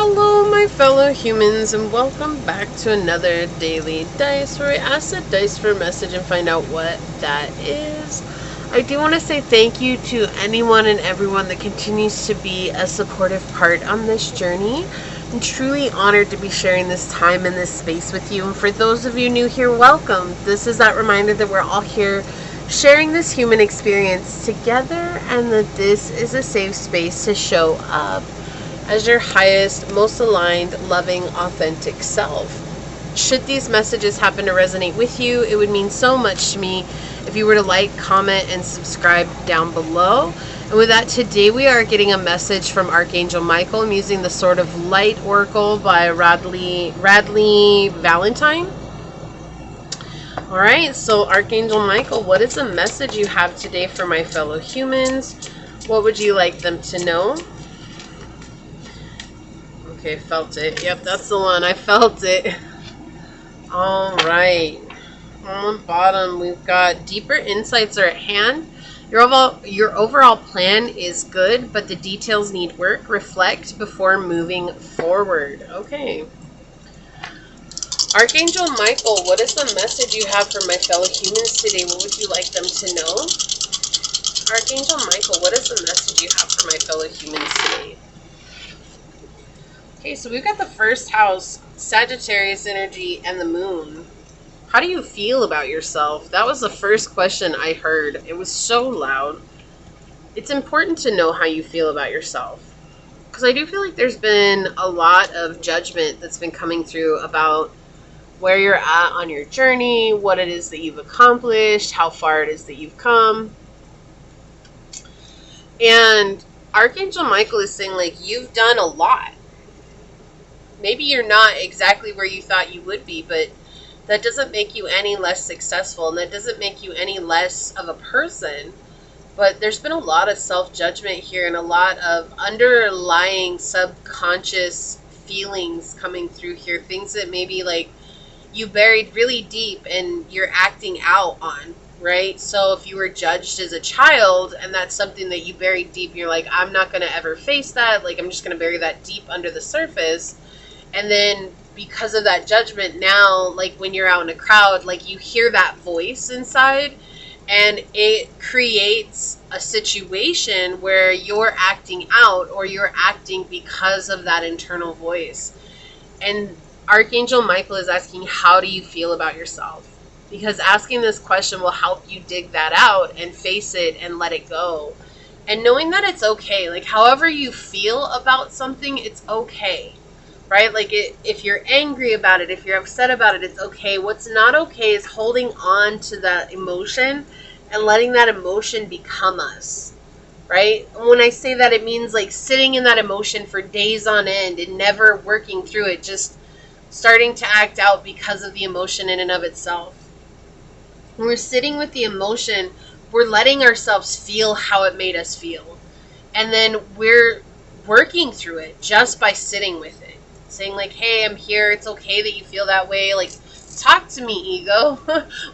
Hello, my fellow humans, and welcome back to another daily dice where we ask the dice for a message and find out what that is. I do want to say thank you to anyone and everyone that continues to be a supportive part on this journey. I'm truly honored to be sharing this time and this space with you. And for those of you new here, welcome. This is that reminder that we're all here sharing this human experience together, and that this is a safe space to show up as your highest, most aligned, loving, authentic self. Should these messages happen to resonate with you, it would mean so much to me if you were to like, comment, and subscribe down below. And with that, today we are getting a message from Archangel Michael. I'm using the Sword of Light Oracle by Radley Valentine. Alright, so Archangel Michael, what is the message you have today for my fellow humans? What would you like them to know? Okay, felt it. Yep, that's the one. I felt it. Alright. On the bottom, we've got deeper insights are at hand. Your overall plan is good, but the details need work. Reflect before moving forward. Okay. Archangel Michael, what is the message you have for my fellow humans today? What would you like them to know? Archangel Michael, what is the message you have for my fellow humans today? Okay, so we've got the first house, Sagittarius energy, and the moon. How do you feel about yourself? That was the first question I heard. It was so loud. It's important to know how you feel about yourself, because I do feel like there's been a lot of judgment that's been coming through about where you're at on your journey, what it is that you've accomplished, how far it is that you've come. And Archangel Michael is saying, like, you've done a lot. Maybe you're not exactly where you thought you would be, but that doesn't make you any less successful, and that doesn't make you any less of a person. But there's been a lot of self-judgment here and a lot of underlying subconscious feelings coming through here. Things that maybe like you buried really deep and you're acting out on, right? So if you were judged as a child and that's something that you buried deep, you're like, I'm not going to ever face that. Like, I'm just going to bury that deep under the surface. And then because of that judgment, now, like when you're out in a crowd, like you hear that voice inside, and it creates a situation where you're acting out or you're acting because of that internal voice. And Archangel Michael is asking, how do you feel about yourself? Because asking this question will help you dig that out and face it and let it go. And knowing that it's okay, like however you feel about something, it's okay. Right? Like if you're angry about it, if you're upset about it, it's okay. What's not okay is holding on to that emotion and letting that emotion become us. Right? When I say that, it means like sitting in that emotion for days on end and never working through it, just starting to act out because of the emotion in and of itself. When we're sitting with the emotion, we're letting ourselves feel how it made us feel. And then we're working through it just by sitting with it. Saying like, hey, I'm here. It's okay that you feel that way. Like, talk to me, ego.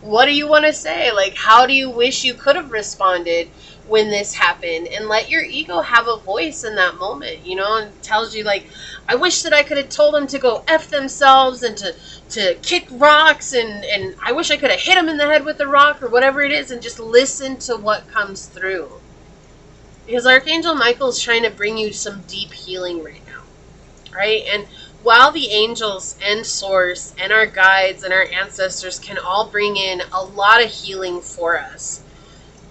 What do you want to say? Like, how do you wish you could have responded when this happened? And let your ego have a voice in that moment, you know, and tells you like, I wish that I could have told them to go F themselves and to kick rocks. And I wish I could have hit them in the head with a rock or whatever it is. And just listen to what comes through. Because Archangel Michael is trying to bring you some deep healing right now. Right? And while the angels and source and our guides and our ancestors can all bring in a lot of healing for us,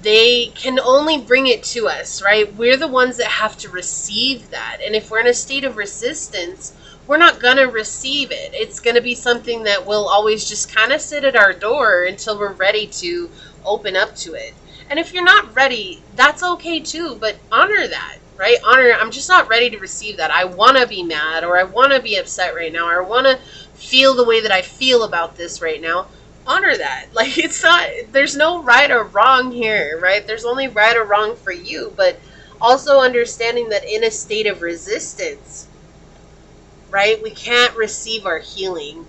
they can only bring it to us, right? We're the ones that have to receive that. And if we're in a state of resistance, we're not going to receive it. It's going to be something that will always just kind of sit at our door until we're ready to open up to it. And if you're not ready, that's okay too, but honor that. Right? Honor, I'm just not ready to receive that. I want to be mad, or I want to be upset right now, or I want to feel the way that I feel about this right now. Honor that. Like, it's not, there's no right or wrong here, right? There's only right or wrong for you, but also understanding that in a state of resistance, right, we can't receive our healing.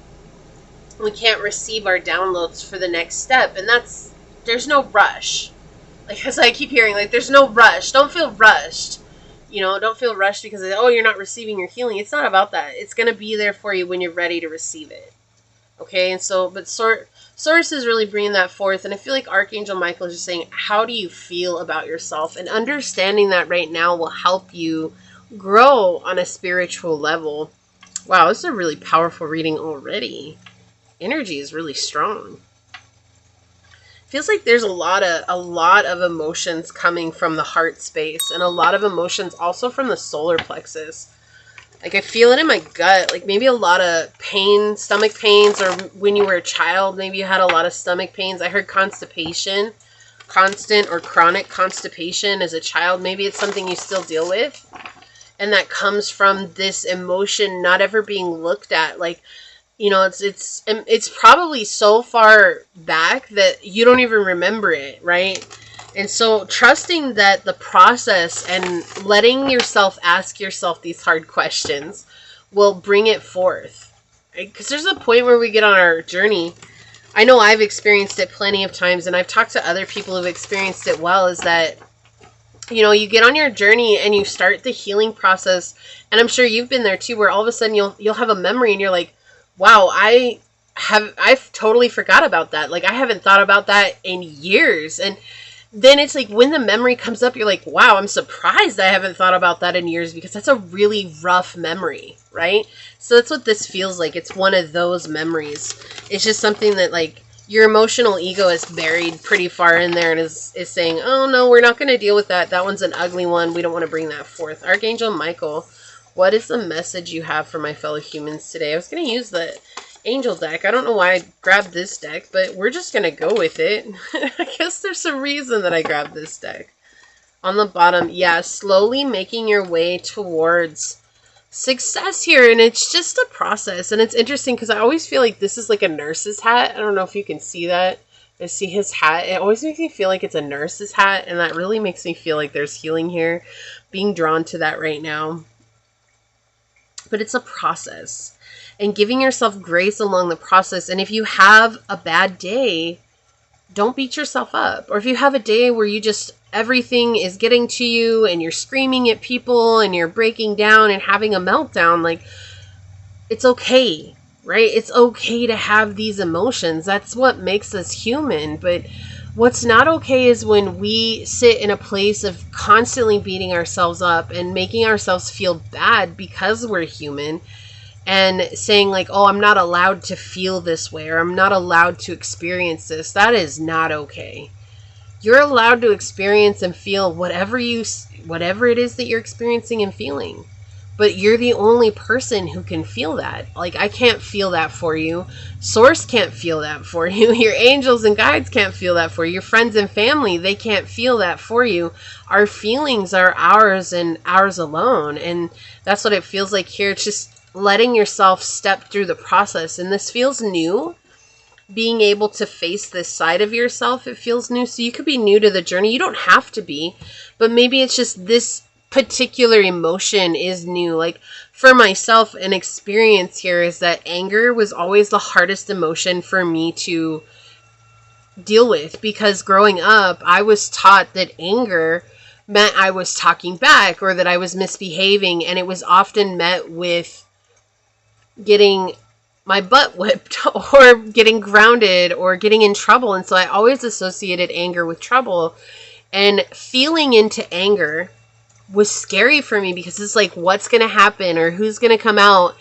We can't receive our downloads for the next step, and there's no rush. Like, as I keep hearing, like, there's no rush. Don't feel rushed. You know, don't feel rushed because, oh, you're not receiving your healing. It's not about that. It's going to be there for you when you're ready to receive it. Okay, and so, but Source is really bringing that forth, and I feel like Archangel Michael is just saying, how do you feel about yourself? And understanding that right now will help you grow on a spiritual level. Wow, this is a really powerful reading already. Energy is really strong. Feels like there's a lot of emotions coming from the heart space, and a lot of emotions also from the solar plexus. Like, I feel it in my gut, like maybe a lot of pain, stomach pains, or when you were a child, maybe you had a lot of stomach pains. I heard constipation, constant or chronic constipation as a child. Maybe it's something you still deal with, and that comes from this emotion not ever being looked at. Like, you know, it's probably so far back that you don't even remember it, right? And so trusting that the process and letting yourself ask yourself these hard questions will bring it forth. Because there's a point where we get on our journey. I know I've experienced it plenty of times, and I've talked to other people who've experienced it well, is that, you know, you get on your journey and you start the healing process. And I'm sure you've been there too, where all of a sudden you'll have a memory and you're like, wow, I've totally forgot about that. Like, I haven't thought about that in years. And then it's like when the memory comes up, you're like, wow, I'm surprised I haven't thought about that in years, because that's a really rough memory, right? So that's what this feels like. It's one of those memories. It's just something that, like, your emotional ego is buried pretty far in there and is saying, oh no, we're not going to deal with that. That one's an ugly one. We don't want to bring that forth. Archangel Michael, what is the message you have for my fellow humans today? I was going to use the angel deck. I don't know why I grabbed this deck, but we're just going to go with it. I guess there's a reason that I grabbed this deck. On the bottom, yeah, slowly making your way towards success here. And it's just a process. And it's interesting because I always feel like this is like a nurse's hat. I don't know if you can see that. I see his hat. It always makes me feel like it's a nurse's hat. And that really makes me feel like there's healing here. Being drawn to that right now. But it's a process, and giving yourself grace along the process. And if you have a bad day, don't beat yourself up. Or if you have a day where you just, everything is getting to you and you're screaming at people and you're breaking down and having a meltdown, like, it's okay, right? It's okay to have these emotions. That's what makes us human. But what's not okay is when we sit in a place of constantly beating ourselves up and making ourselves feel bad because we're human, and saying like, oh, I'm not allowed to feel this way, or I'm not allowed to experience this. That is not okay. You're allowed to experience and feel whatever it is that you're experiencing and feeling. But you're the only person who can feel that. Like, I can't feel that for you. Source can't feel that for you. Your angels and guides can't feel that for you. Your friends and family, they can't feel that for you. Our feelings are ours and ours alone. And that's what it feels like here. It's just letting yourself step through the process. And this feels new. Being able to face this side of yourself, it feels new. So you could be new to the journey. You don't have to be. But maybe it's just this particular emotion is new. Like, for myself, an experience here is that anger was always the hardest emotion for me to deal with, because growing up I was taught that anger meant I was talking back or that I was misbehaving, and it was often met with getting my butt whipped or getting grounded or getting in trouble. And so I always associated anger with trouble, and feeling into anger was scary for me, because it's like, what's going to happen, or who's going to come out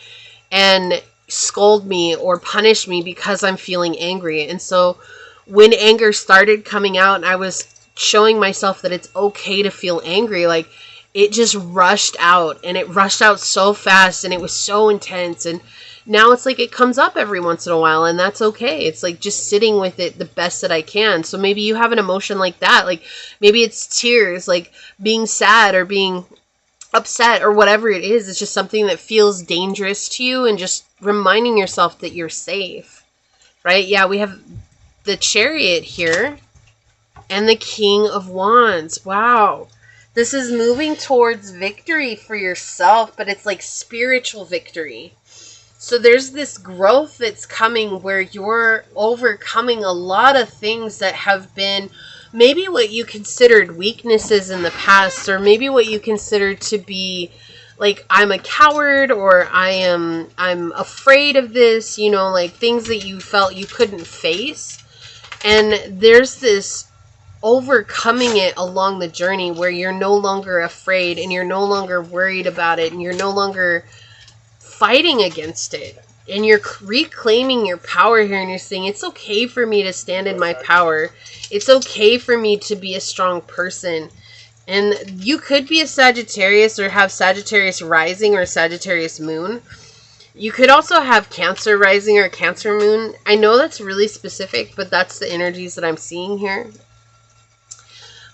and scold me or punish me because I'm feeling angry. And so when anger started coming out and I was showing myself that it's okay to feel angry, like, it just rushed out, and it rushed out so fast, and it was so intense. And now it's like it comes up every once in a while, and that's okay. It's like just sitting with it the best that I can. So maybe you have an emotion like that. Like, maybe it's tears, like being sad or being upset or whatever it is. It's just something that feels dangerous to you, and just reminding yourself that you're safe, right? Yeah, we have the Chariot here and the King of Wands. Wow. This is moving towards victory for yourself, but it's like spiritual victory. So there's this growth that's coming where you're overcoming a lot of things that have been maybe what you considered weaknesses in the past, or maybe what you considered to be like, I'm a coward, or I'm afraid of this, you know, like things that you felt you couldn't face. And there's this overcoming it along the journey where you're no longer afraid and you're no longer worried about it and you're no longer fighting against it. And you're reclaiming your power here, and you're saying, it's okay for me to stand in my power. It's okay for me to be a strong person. And you could be a Sagittarius or have Sagittarius rising or Sagittarius moon. You could also have Cancer rising or Cancer moon. I know that's really specific, but that's the energies that I'm seeing here.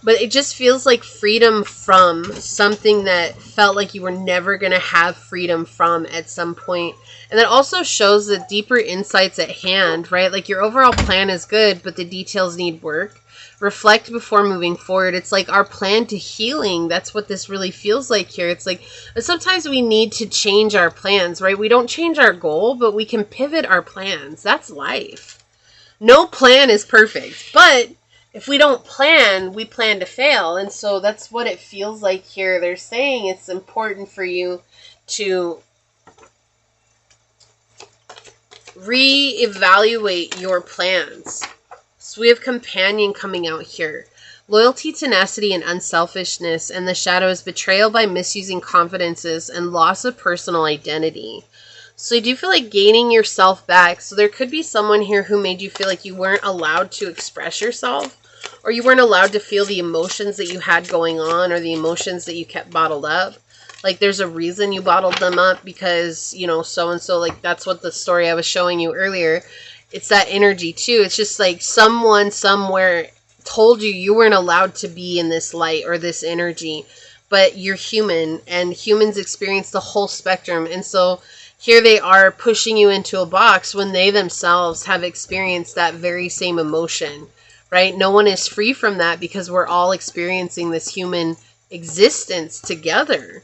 But it just feels like freedom from something that felt like you were never going to have freedom from at some point. And that also shows the deeper insights at hand, right? Like your overall plan is good, but the details need work. Reflect before moving forward. It's like our plan to healing. That's what this really feels like here. It's like sometimes we need to change our plans, right? We don't change our goal, but we can pivot our plans. That's life. No plan is perfect, but if we don't plan, we plan to fail. And so that's what it feels like here. They're saying it's important for you to reevaluate your plans. So we have Companion coming out here. Loyalty, tenacity, and unselfishness. And the shadow is betrayal by misusing confidences and loss of personal identity. So you do feel like gaining yourself back. So there could be someone here who made you feel like you weren't allowed to express yourself, or you weren't allowed to feel the emotions that you had going on, or the emotions that you kept bottled up. Like there's a reason you bottled them up because, you know, so-and-so, like that's what the story I was showing you earlier. It's that energy too. It's just like someone somewhere told you you weren't allowed to be in this light or this energy, but you're human, and humans experience the whole spectrum. And so here they are pushing you into a box when they themselves have experienced that very same emotion, right? No one is free from that because we're all experiencing this human existence together.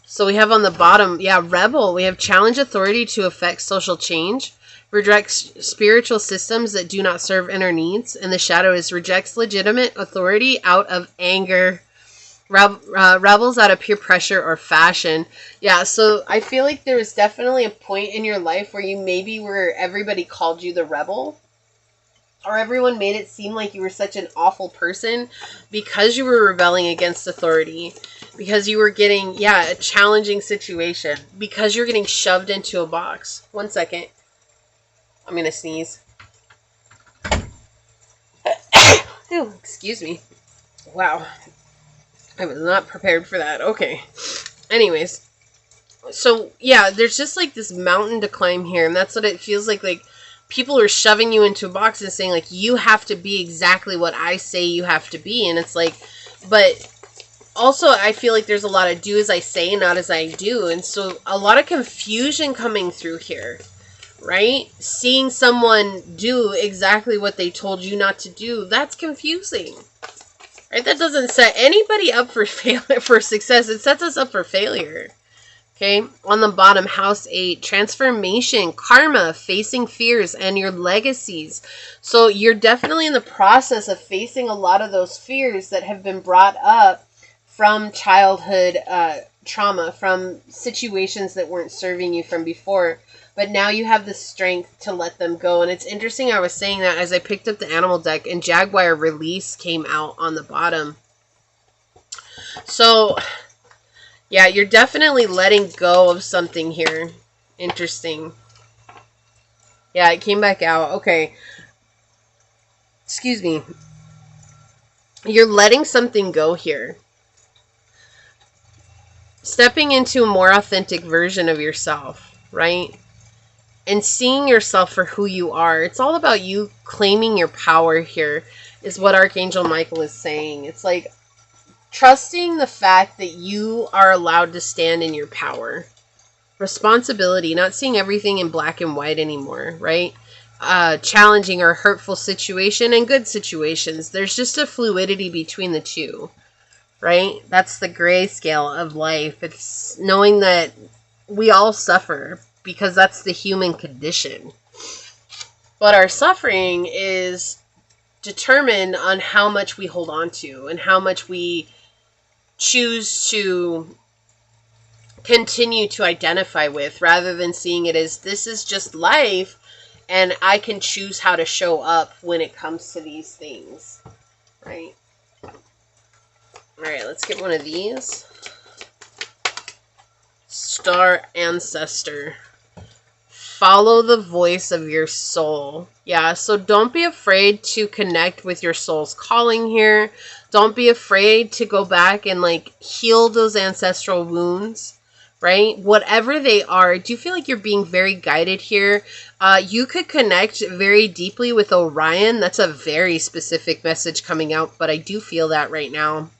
So we have on the bottom, rebel. We have challenge authority to affect social change, rejects spiritual systems that do not serve inner needs, and the shadow is rejects legitimate authority out of anger, rebels out of peer pressure or fashion. Yeah, so I feel like there was definitely a point in your life where you maybe were, everybody called you the rebel, or everyone made it seem like you were such an awful person because you were rebelling against authority, because you were getting, a challenging situation, because you're getting shoved into a box. 1 second. I'm going to sneeze. Ew, excuse me. Wow. I was not prepared for that. Okay. Anyways. So, there's just like this mountain to climb here. And that's what it feels like. Like, people are shoving you into a box and saying, like, you have to be exactly what I say you have to be. And it's like, but also I feel like there's a lot of do as I say, not as I do. And so a lot of confusion coming through here, right? Seeing someone do exactly what they told you not to do, that's confusing, right? That doesn't set anybody up for for success. It sets us up for failure. Okay, on the bottom, house 8, transformation, karma, facing fears, and your legacies. So you're definitely in the process of facing a lot of those fears that have been brought up from childhood trauma, from situations that weren't serving you from before. But now you have the strength to let them go. And it's interesting, I was saying that as I picked up the animal deck, and Jaguar Release came out on the bottom. So yeah, you're definitely letting go of something here. Interesting. Yeah, it came back out. Okay. Excuse me. You're letting something go here. Stepping into a more authentic version of yourself, right? And seeing yourself for who you are. It's all about you claiming your power here, is what Archangel Michael is saying. It's like trusting the fact that you are allowed to stand in your power. Responsibility, not seeing everything in black and white anymore, right? Challenging or hurtful situation and good situations. There's just a fluidity between the two, right? That's the gray scale of life. It's knowing that we all suffer because that's the human condition. But our suffering is determined on how much we hold on to and how much we choose to continue to identify with, rather than seeing it as this is just life and I can choose how to show up when it comes to these things, right? All right, let's get one of these. Star Ancestor. Follow the voice of your soul. Yeah, so don't be afraid to connect with your soul's calling here. Don't be afraid to go back and like heal those ancestral wounds, right? Whatever they are, I do feel like you're being very guided here. You could connect very deeply with Orion. That's a very specific message coming out, but I do feel that right now.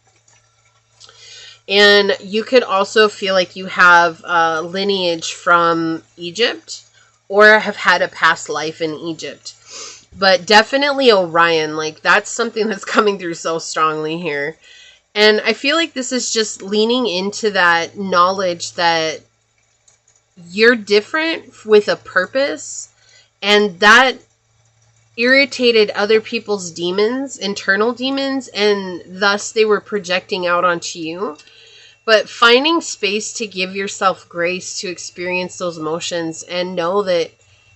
And you could also feel like you have lineage from Egypt or have had a past life in Egypt. But definitely Orion, like that's something that's coming through so strongly here. And I feel like this is just leaning into that knowledge that you're different with a purpose, and that irritated other people's demons, internal demons, and thus they were projecting out onto you. But finding space to give yourself grace to experience those emotions and know that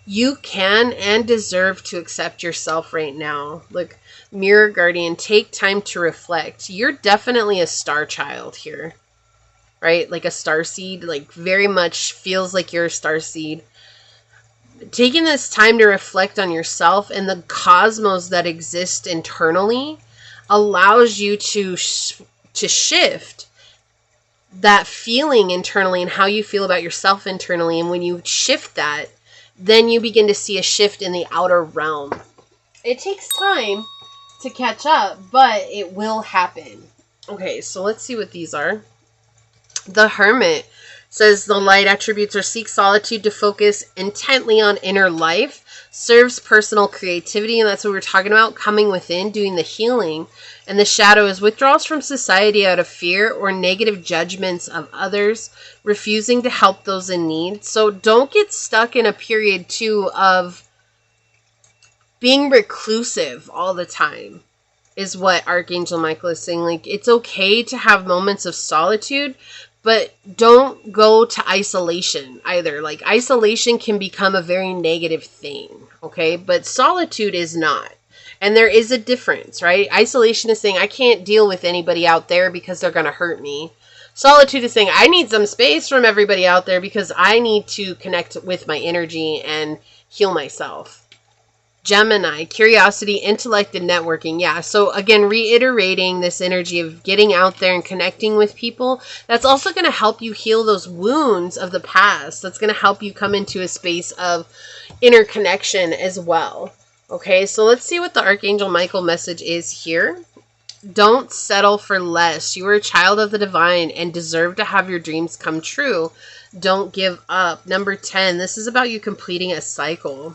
you can and deserve to accept yourself right now. Look, Mirror Guardian, take time to reflect. You're definitely a star child here, right? Like a star seed, like very much feels like you're a star seed. Taking this time to reflect on yourself and the cosmos that exist internally allows you to shift that feeling internally and how you feel about yourself internally. And when you shift that, then you begin to see a shift in the outer realm. It takes time to catch up, but it will happen. Okay, so let's see what these are. The Hermit says the light attributes are seek solitude to focus intently on inner life, serves personal creativity, and that's what we're talking about, coming within, doing the healing. And the Shadow is withdrawals from society out of fear or negative judgments of others, refusing to help those in need. So don't get stuck in a period too of being reclusive all the time, is what Archangel Michael is saying. Like, it's okay to have moments of solitude, but don't go to isolation either. Like, isolation can become a very negative thing, okay? But solitude is not. And there is a difference, right? Isolation is saying, I can't deal with anybody out there because they're going to hurt me. Solitude is saying, I need some space from everybody out there because I need to connect with my energy and heal myself. Gemini, curiosity, intellect, and networking. Yeah, so again, reiterating this energy of getting out there and connecting with people. That's also going to help you heal those wounds of the past. That's going to help you come into a space of interconnection as well. Okay, so let's see what the Archangel Michael message is here. Don't settle for less. You are a child of the divine and deserve to have your dreams come true. Don't give up. Number 10, this is about you completing a cycle.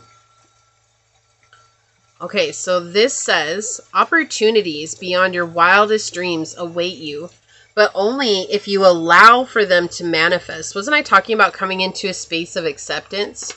Okay, so this says, opportunities beyond your wildest dreams await you, but only if you allow for them to manifest. Wasn't I talking about coming into a space of acceptance?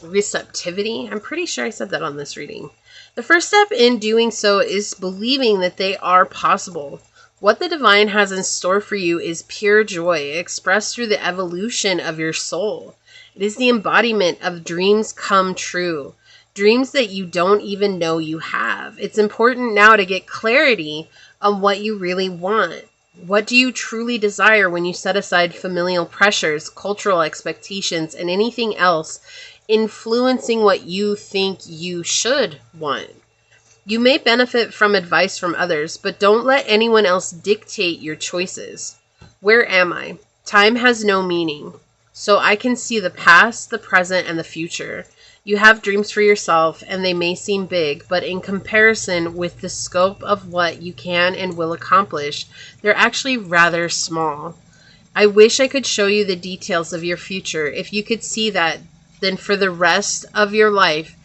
Receptivity? I'm pretty sure I said that on this reading. The first step in doing so is believing that they are possible. What the divine has in store for you is pure joy, expressed through the evolution of your soul. It is the embodiment of dreams come true. Dreams that you don't even know you have. It's important now to get clarity on what you really want. What do you truly desire when you set aside familial pressures, cultural expectations, and anything else influencing what you think you should want? You may benefit from advice from others, but don't let anyone else dictate your choices. Where am I? Time has no meaning, so I can see the past, the present, and the future. You have dreams for yourself, and they may seem big, but in comparison with the scope of what you can and will accomplish, they're actually rather small. I wish I could show you the details of your future. If you could see that, then for the rest of your life,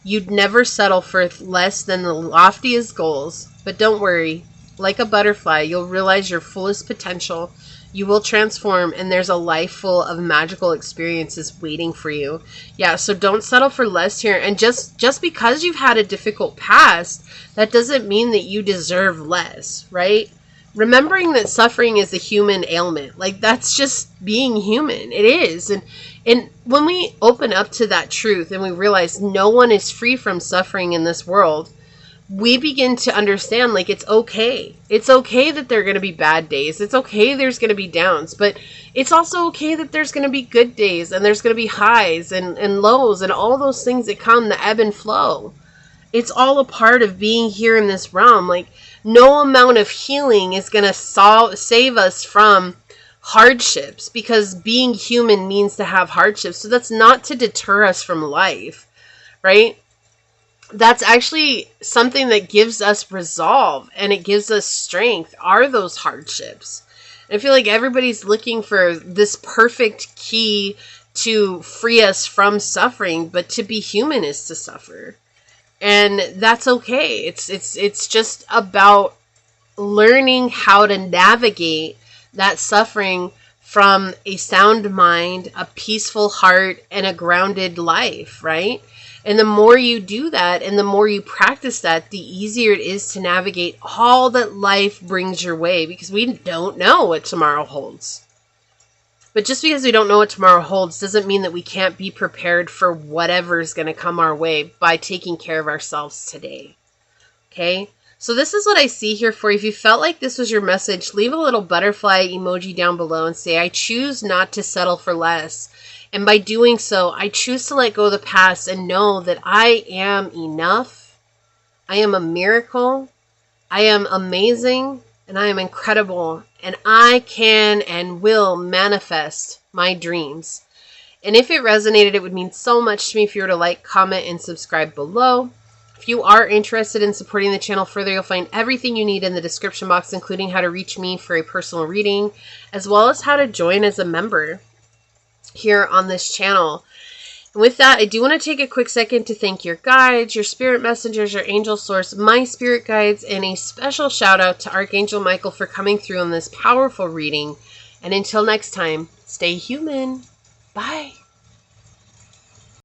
you'd never settle for less than the loftiest goals. But don't worry, like a butterfly, you'll realize your fullest potential. You will transform, and there's a life full of magical experiences waiting for you. Yeah, so don't settle for less here. And just because you've had a difficult past, that doesn't mean that you deserve less, right? Remembering that suffering is a human ailment, like that's just being human. It is. And when we open up to that truth and we realize no one is free from suffering in this world, we begin to understand, like, it's okay. It's okay that there are going to be bad days. It's okay there's going to be downs. But it's also okay that there's going to be good days, and there's going to be highs and lows and all those things that come, the ebb and flow. It's all a part of being here in this realm. Like, no amount of healing is going to save us from hardships, because being human means to have hardships. So that's not to deter us from life, right? That's actually something that gives us resolve and it gives us strength, are those hardships. I feel like everybody's looking for this perfect key to free us from suffering, but to be human is to suffer. And that's okay. It's just about learning how to navigate that suffering from a sound mind, a peaceful heart, and a grounded life, right? And the more you do that and the more you practice that, the easier it is to navigate all that life brings your way, because we don't know what tomorrow holds. But just because we don't know what tomorrow holds doesn't mean that we can't be prepared for whatever is going to come our way by taking care of ourselves today. Okay? So this is what I see here for you. If you felt like this was your message, leave a little butterfly emoji down below and say, I choose not to settle for less. And by doing so, I choose to let go of the past and know that I am enough. I am a miracle. I am amazing. And I am incredible. And I can and will manifest my dreams. And if it resonated, it would mean so much to me if you were to like, comment, and subscribe below. If you are interested in supporting the channel further, you'll find everything you need in the description box, including how to reach me for a personal reading, as well as how to join as a member here on this channel. And with that, I do want to take a quick second to thank your guides, your spirit messengers, your angel source, my spirit guides, and a special shout out to Archangel Michael for coming through on this powerful reading. And until next time, stay human. Bye.